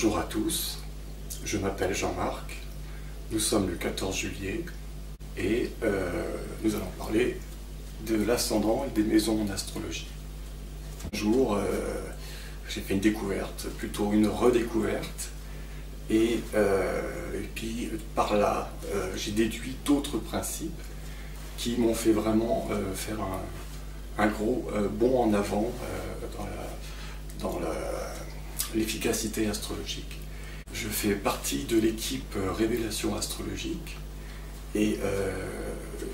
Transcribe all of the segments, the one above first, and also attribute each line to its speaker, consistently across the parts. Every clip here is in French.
Speaker 1: Bonjour à tous, je m'appelle Jean-Marc, nous sommes le 14 juillet et nous allons parler de l'ascendant et des maisons en astrologie. Un jour, j'ai fait une découverte, plutôt une redécouverte, et puis par là, j'ai déduit d'autres principes qui m'ont fait vraiment faire un gros bond en avant dans l'efficacité astrologique. Je fais partie de l'équipe Révélation astrologique et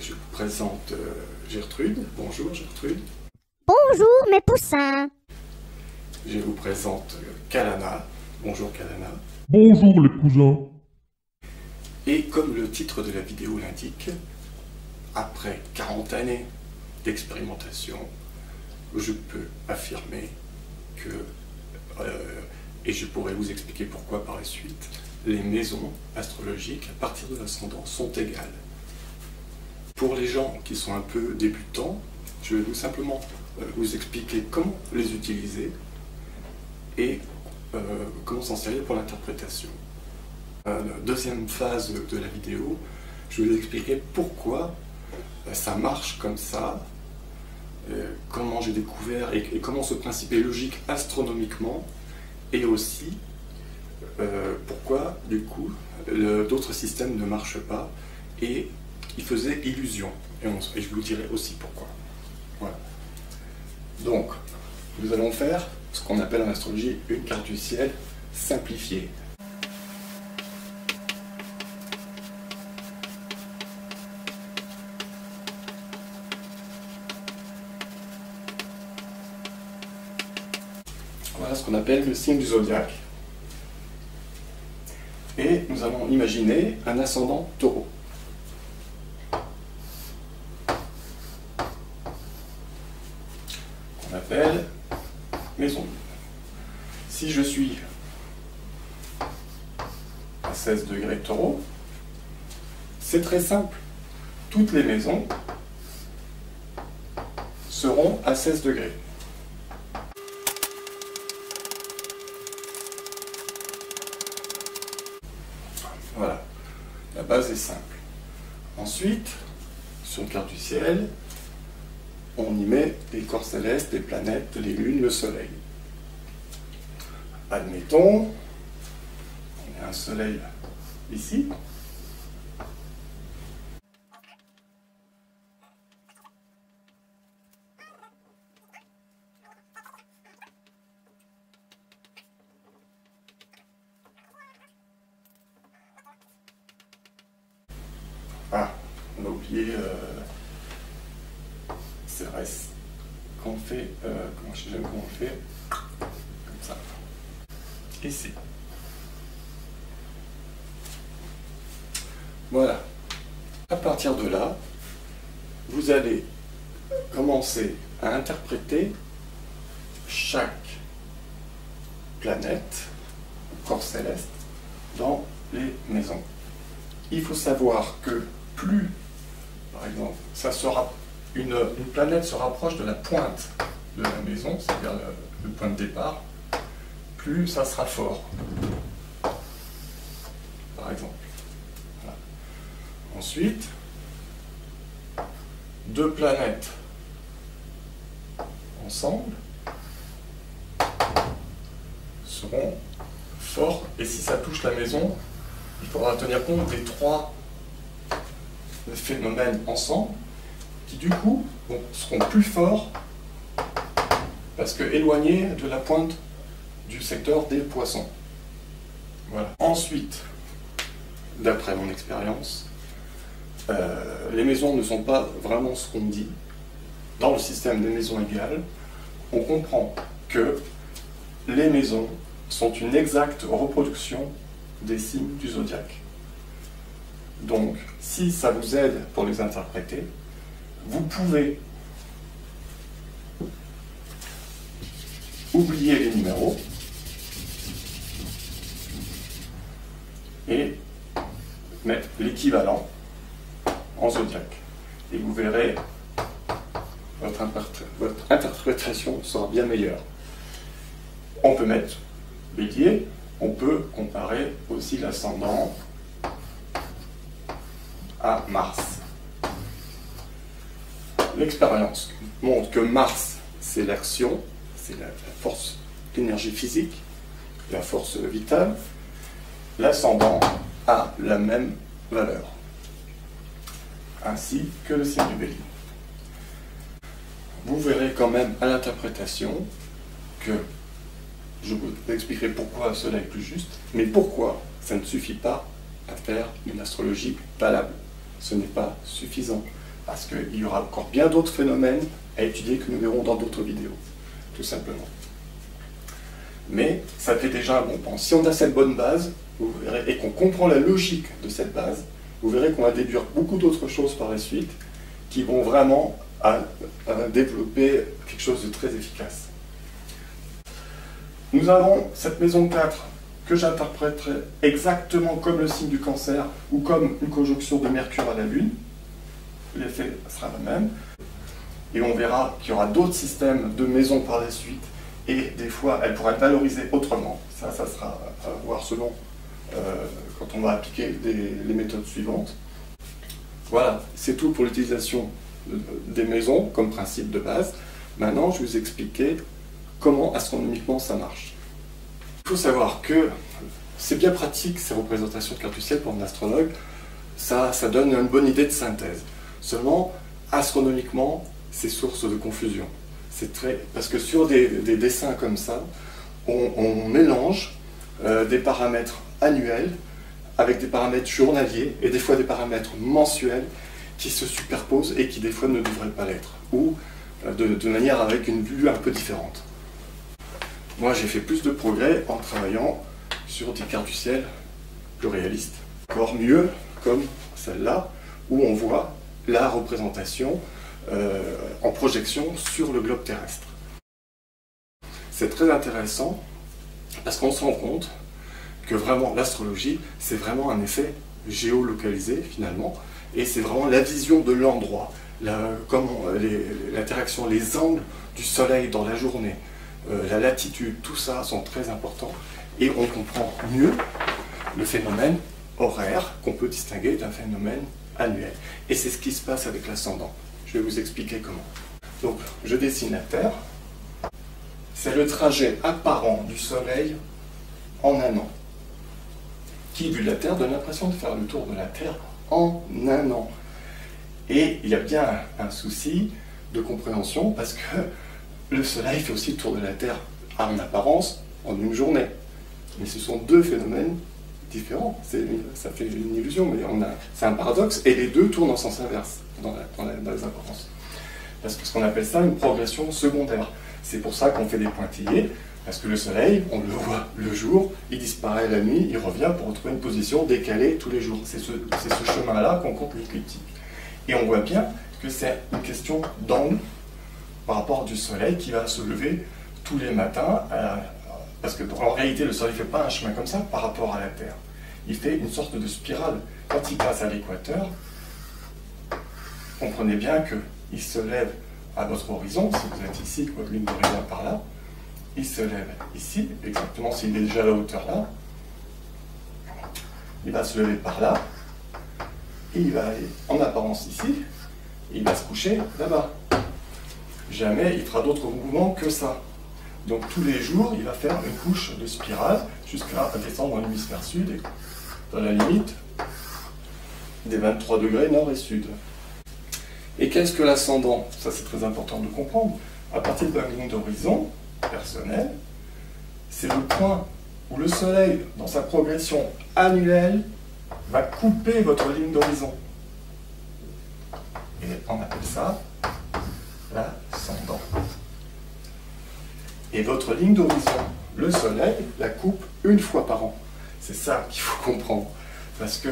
Speaker 1: je vous présente Gertrude. Bonjour Gertrude.
Speaker 2: Bonjour mes poussins.
Speaker 1: Je vous présente Kalana. Bonjour Kalana.
Speaker 3: Bonjour les cousins.
Speaker 1: Et comme le titre de la vidéo l'indique, après 40 années d'expérimentation, je peux affirmer que, et je pourrais vous expliquer pourquoi par la suite, les maisons astrologiques à partir de l'ascendant sont égales. Pour les gens qui sont un peu débutants, je vais simplement vous expliquer comment les utiliser et comment s'en servir pour l'interprétation. Deuxième phase de la vidéo, je vais vous expliquer pourquoi ça marche comme ça, comment j'ai découvert et comment ce principe est logique astronomiquement, et aussi pourquoi du coup d'autres systèmes ne marchent pas et ils faisaient illusion, et je vous dirai aussi pourquoi. Voilà. Donc nous allons faire ce qu'on appelle en astrologie une carte du ciel simplifiée. Voilà ce qu'on appelle le signe du zodiaque. Et nous allons imaginer un ascendant taureau. On appelle maison. Si je suis à 16 degrés taureau, c'est très simple. Toutes les maisons seront à 16 degrés. Voilà, la base est simple. Ensuite, sur une carte du ciel, on y met des corps célestes, des planètes, les lunes, le soleil. Admettons, on a un soleil ici. Ah, on a oublié Cérès. Quand on fait, je sais jamais comment on fait, comme ça. Ici. Voilà. À partir de là, vous allez commencer à interpréter chaque planète, corps céleste, dans les maisons. Il faut savoir que plus, par exemple, une planète se rapproche de la pointe de la maison, c'est-à-dire le point de départ, plus ça sera fort. Par exemple. Voilà. Ensuite, deux planètes ensemble seront forts, et si ça touche la maison, il faudra tenir compte des trois phénomènes ensemble qui du coup seront plus forts parce que éloignés de la pointe du secteur des poissons. Voilà. Ensuite, d'après mon expérience, les maisons ne sont pas vraiment ce qu'on dit. Dans le système des maisons égales, on comprend que les maisons sont une exacte reproduction des signes du zodiaque. Donc, si ça vous aide pour les interpréter, vous pouvez oublier les numéros et mettre l'équivalent en zodiaque. Et vous verrez, votre interprétation sera bien meilleure. On peut mettre Bélier, on peut comparer aussi l'ascendant à Mars. L'expérience montre que Mars, c'est l'action, c'est la force, l'énergie physique, la force vitale. L'ascendant a la même valeur, ainsi que le signe du Bélier. Vous verrez quand même à l'interprétation que je vous expliquerai pourquoi cela est plus juste, mais pourquoi ça ne suffit pas à faire une astrologie valable. Ce n'est pas suffisant, parce qu'il y aura encore bien d'autres phénomènes à étudier que nous verrons dans d'autres vidéos, tout simplement. Mais ça fait déjà un bon point. Si on a cette bonne base, vous verrez, et qu'on comprend la logique de cette base, vous verrez qu'on va déduire beaucoup d'autres choses par la suite qui vont vraiment à développer quelque chose de très efficace. Nous avons cette maison 4 que j'interpréterai exactement comme le signe du Cancer ou comme une conjonction de Mercure à la Lune. L'effet sera le même. Et on verra qu'il y aura d'autres systèmes de maisons par la suite et des fois elles pourraient être valorisées autrement. Ça sera à voir selon quand on va appliquer les méthodes suivantes. Voilà, c'est tout pour l'utilisation des maisons comme principe de base. Maintenant, je vais vous expliquer comment astronomiquement ça marche. Il faut savoir que c'est bien pratique ces représentations de carte du ciel pour un astrologue, ça donne une bonne idée de synthèse. Seulement, astronomiquement, c'est source de confusion. Parce que sur des dessins comme ça, on mélange des paramètres annuels avec des paramètres journaliers et des fois des paramètres mensuels qui se superposent et qui des fois ne devraient pas l'être, ou de manière avec une vue un peu différente. Moi j'ai fait plus de progrès en travaillant sur des cartes du ciel plus réalistes. Encore mieux comme celle-là, où on voit la représentation en projection sur le globe terrestre. C'est très intéressant parce qu'on se rend compte que vraiment l'astrologie, c'est vraiment un effet géolocalisé finalement, et c'est vraiment la vision de l'endroit, l'interaction, les angles du soleil dans la journée, la latitude, tout ça sont très importants, et on comprend mieux le phénomène horaire qu'on peut distinguer d'un phénomène annuel. Et c'est ce qui se passe avec l'ascendant. Je vais vous expliquer comment. Donc, je dessine la Terre. C'est le trajet apparent du Soleil en un an, qui, vu de la Terre, donne l'impression de faire le tour de la Terre en un an. Et il y a bien un souci de compréhension, parce que le Soleil fait aussi le tour de la Terre en apparence en une journée. Mais ce sont deux phénomènes différents. Ça fait une illusion, mais c'est un paradoxe, et les deux tournent en sens inverse dans les apparences. Parce que ce qu'on appelle ça une progression secondaire. C'est pour ça qu'on fait des pointillés, parce que le Soleil, on le voit le jour, il disparaît la nuit, il revient pour retrouver une position décalée tous les jours. C'est ce chemin-là qu'on compte l'écliptique. Et on voit bien que c'est une question d'angle par rapport du Soleil qui va se lever tous les matins, parce que en réalité le Soleil ne fait pas un chemin comme ça par rapport à la Terre. Il fait une sorte de spirale. Quand il passe à l'équateur, comprenez bien qu'il se lève à votre horizon, si vous êtes ici, que votre ligne d'horizon par là, il se lève ici, exactement s'il est déjà à la hauteur là, il va se lever par là, et il va aller en apparence ici, et il va se coucher là-bas. Jamais il fera d'autres mouvements que ça. Donc tous les jours, il va faire une couche de spirale jusqu'à descendre dans l'hémisphère sud, et dans la limite des 23 degrés nord et sud. Et qu'est-ce que l'ascendant? Ça c'est très important de comprendre. À partir d'un ligne d'horizon personnel, c'est le point où le Soleil, dans sa progression annuelle, va couper votre ligne d'horizon. Et on appelle ça l'ascendant. Et votre ligne d'horizon, le Soleil, la coupe une fois par an. C'est ça qu'il faut comprendre. Parce que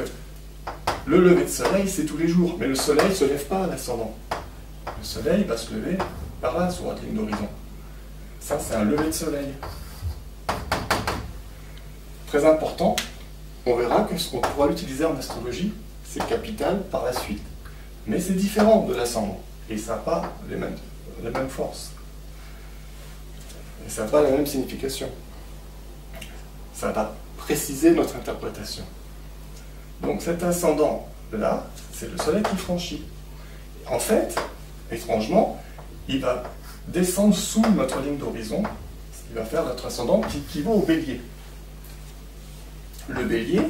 Speaker 1: le lever de Soleil, c'est tous les jours. Mais le Soleil ne se lève pas à l'ascendant. Le Soleil va se lever par là, sur votre ligne d'horizon. Ça, c'est un lever de Soleil. Très important. On verra que ce qu'on pourra l'utiliser en astrologie, c'est capital par la suite. Mais c'est différent de l'ascendant. Et ça n'a pas les mêmes forces. Et ça n'a pas la même signification. Ça va préciser notre interprétation. Donc cet ascendant-là, c'est le soleil qui franchit. En fait, étrangement, il va descendre sous notre ligne d'horizon, ce qui va faire notre ascendant qui équivaut au bélier. Le bélier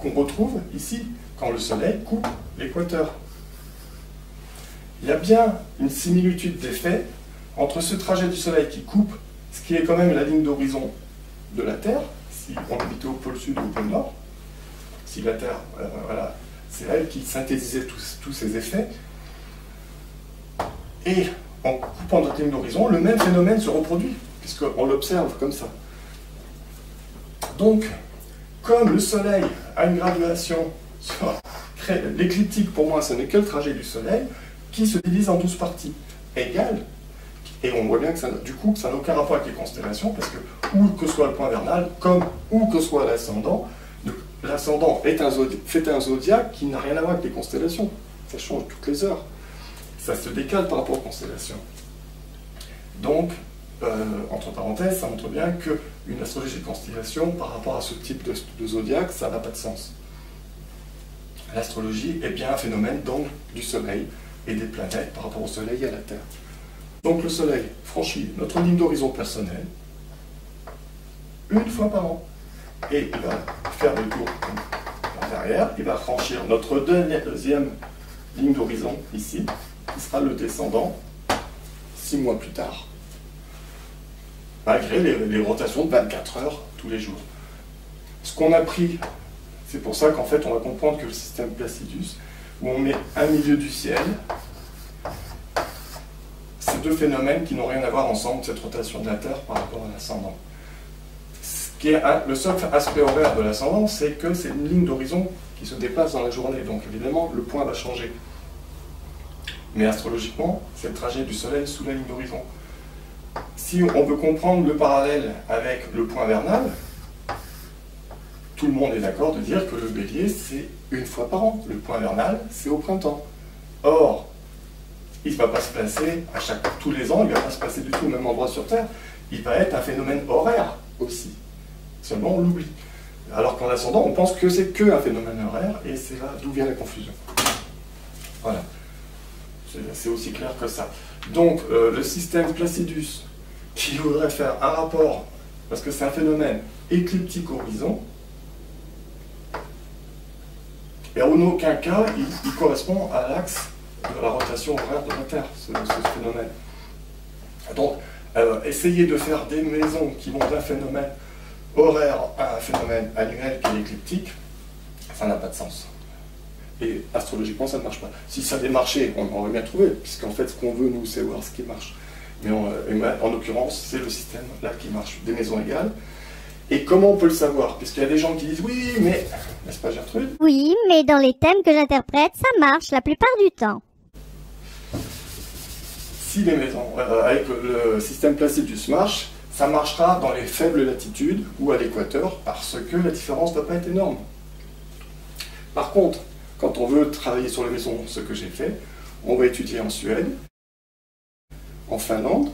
Speaker 1: qu'on retrouve ici, quand le soleil coupe l'équateur. Il y a bien une similitude d'effet entre ce trajet du soleil qui coupe, ce qui est quand même la ligne d'horizon de la Terre, si on habitait au pôle sud ou au pôle nord, si la Terre, voilà, c'est elle qui synthétisait tous ces effets, et en coupant notre ligne d'horizon, le même phénomène se reproduit, puisqu'on l'observe comme ça. Donc, comme le Soleil a une graduation, l'écliptique pour moi ce n'est que le trajet du Soleil, qui se divise en 12 parties égales, et on voit bien que ça n'a aucun rapport avec les constellations, parce que où que soit le point vernal, comme où que soit l'ascendant, l'ascendant fait un zodiaque qui n'a rien à voir avec les constellations. Ça change toutes les heures. Ça se décale par rapport aux constellations. Donc, entre parenthèses, ça montre bien qu'une astrologie de constellation, par rapport à ce type de zodiaque, ça n'a pas de sens. L'astrologie est bien un phénomène donc du Soleil et des planètes par rapport au Soleil et à la Terre. Donc le Soleil franchit notre ligne d'horizon personnelle une fois par an. Et il va faire le tour par derrière, il va franchir notre deuxième ligne d'horizon ici, qui sera le descendant 6 mois plus tard, malgré les rotations de 24 heures tous les jours. Ce qu'on a pris, c'est pour ça qu'en fait on va comprendre que le système Placidus, où on met un milieu du ciel, c'est deux phénomènes qui n'ont rien à voir ensemble, cette rotation de la Terre par rapport à l'ascendant. Le seul aspect horaire de l'ascendant, c'est que c'est une ligne d'horizon qui se dépasse dans la journée, donc évidemment le point va changer. Mais astrologiquement, c'est le trajet du Soleil sous la ligne d'horizon. Si on veut comprendre le parallèle avec le point vernal, tout le monde est d'accord de dire que le Bélier, c'est une fois par an. Le point vernal, c'est au printemps. Or, il ne va pas se placer tous les ans, il ne va pas se placer du tout au même endroit sur Terre. Il va être un phénomène horaire aussi. Seulement on l'oublie. Alors qu'en ascendant, on pense que c'est qu'un phénomène horaire, et c'est là d'où vient la confusion. Voilà. C'est aussi clair que ça. Donc, le système Placidus, qui voudrait faire un rapport, parce que c'est un phénomène écliptique horizon, et en aucun cas, il correspond à l'axe de la rotation horaire de la Terre, ce phénomène. Donc, essayer de faire des maisons qui vont d'un phénomène horaire à un phénomène annuel qui est écliptique, ça n'a pas de sens. Et astrologiquement, ça ne marche pas. Si ça avait marché, on aurait bien trouvé, puisqu'en fait, ce qu'on veut, nous, c'est voir ce qui marche. Mais en l'occurrence, c'est le système là qui marche, des maisons égales. Et comment on peut le savoir? Puisqu'il y a des gens qui disent oui, mais, n'est-ce pas Gertrude?
Speaker 2: Oui, mais dans les thèmes que j'interprète, ça marche la plupart du temps.
Speaker 1: Si les maisons avec le système Placidus marchent, ça marchera dans les faibles latitudes ou à l'équateur, parce que la différence ne va pas être énorme. Par contre, quand on veut travailler sur les maisons, ce que j'ai fait, on va étudier en Suède, en Finlande,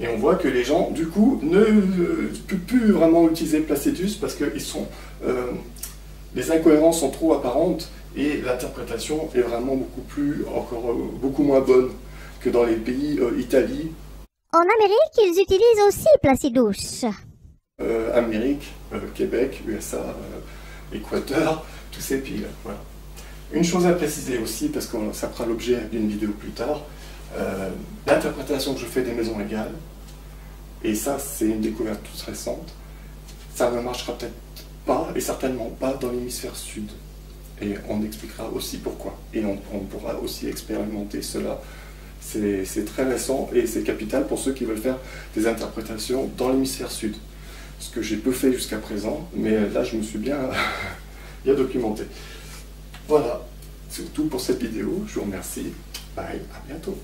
Speaker 1: et on voit que les gens, du coup, ne peuvent plus vraiment utiliser Placidus parce que les incohérences sont trop apparentes et l'interprétation est vraiment beaucoup moins bonne que dans les pays Italie.
Speaker 2: En Amérique, ils utilisent aussi Placidus.
Speaker 1: Amérique, Québec, USA, Équateur, tous ces pays-là. Voilà. Une chose à préciser aussi, parce que ça fera l'objet d'une vidéo plus tard, l'interprétation que je fais des maisons égales, et ça c'est une découverte toute récente, ça ne marchera peut-être pas, et certainement pas dans l'hémisphère sud. Et on expliquera aussi pourquoi. Et on pourra aussi expérimenter cela. C'est très récent et c'est capital pour ceux qui veulent faire des interprétations dans l'hémisphère sud. Ce que j'ai peu fait jusqu'à présent, mais là je me suis bien documenté. Voilà, c'est tout pour cette vidéo. Je vous remercie. Bye, à bientôt.